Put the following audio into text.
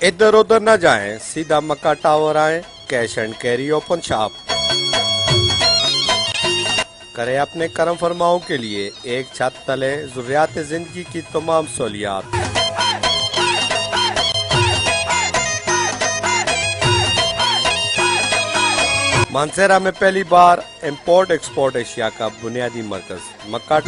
इधर उधर न जाएं, सीधा मक्का टावर आए। Cash and carry open shop. करें अपने कर्म फरमाओं के लिए एक छत तले ज़रूरियात जिंदगी की तमाम सहूलियात। मानसेरा में पहली बार इंपोर्ट एक्सपोर्ट एशिया का बुनियादी मरकज मक्का